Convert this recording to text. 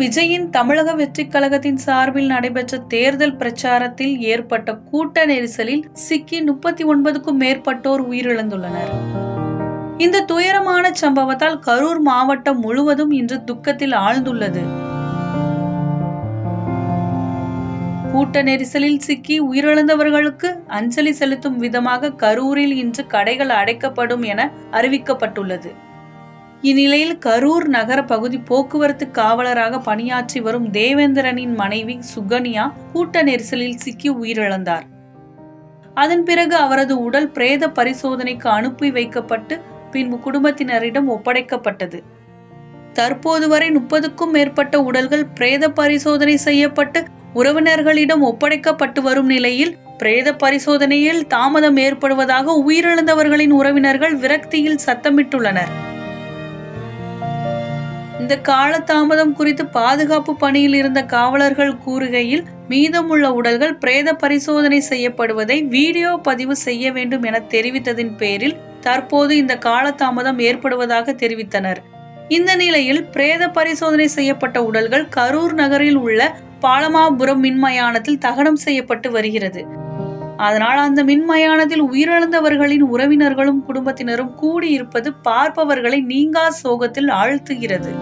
விஜயின் தமிழக வெற்றிக் கழகத்தின் சார்பில் நடைபெற்ற தேர்தல் பிரச்சாரத்தில் ஏற்பட்ட கூட்ட நெரிசலில் சிக்கி 39க்கும் மேற்பட்டோர் உயிரிழந்துள்ளனர். இந்த துயரமான சம்பவத்தால் கரூர் மாவட்டம் முழுவதும் இன்று துக்கத்தில் ஆழ்ந்துள்ளது. கூட்ட நெரிசலில் சிக்கி உயிரிழந்தவர்களுக்கு அஞ்சலி செலுத்தும் விதமாக கரூரில் இன்று கடைகள் அடைக்கப்படும் என அறிவிக்கப்பட்டுள்ளது. இந்நிலையில் கரூர் நகர பகுதி போக்குவரத்து காவலராக பணியாற்றி வரும் தேவேந்திரனின் மனைவி சுகன்யா கூட்ட நெரிசலில் சிக்கி உயிரிழந்தார். அதன் பிறகு அவரது உடல் பிரேத பரிசோதனைக்கு அனுப்பி வைக்கப்பட்டு பின்பு குடும்பத்தினரிடம் ஒப்படைக்கப்பட்டது. தற்போது வரை 30க்கும் மேற்பட்ட உடல்கள் பிரேத பரிசோதனை செய்யப்பட்டு உறவினர்களிடம் ஒப்படைக்கப்பட்டு வரும் நிலையில் பிரேத பரிசோதனையில் தாமதம் ஏற்படுவதாக உயிரிழந்தவர்களின் உறவினர்கள் விரக்தியில் சத்தமிட்டுள்ளனர். இந்த காலதாமதம் குறித்து பாதுகாப்பு பணியில் இருந்த காவலர்கள் கூறுகையில், மீதமுள்ள உடல்கள் பிரேத பரிசோதனை செய்யப்படுவதை வீடியோ பதிவு செய்ய வேண்டும் என தெரிவித்ததின் பேரில் தற்போது இந்த காலதாமதம் ஏற்படுவதாக தெரிவித்தனர். இந்த நிலையில் பிரேத பரிசோதனை செய்யப்பட்ட உடல்கள் கரூர் நகரில் உள்ள பாலமாபுரம் மின்மயானத்தில் தகனம் செய்யப்பட்டு வருகிறது. அதனால் அந்த மின்மயானத்தில் உயிரிழந்தவர்களின் உறவினர்களும் குடும்பத்தினரும் கூடியிருப்பது பார்ப்பவர்களை நீங்கா சோகத்தில் ஆழ்த்துகிறது.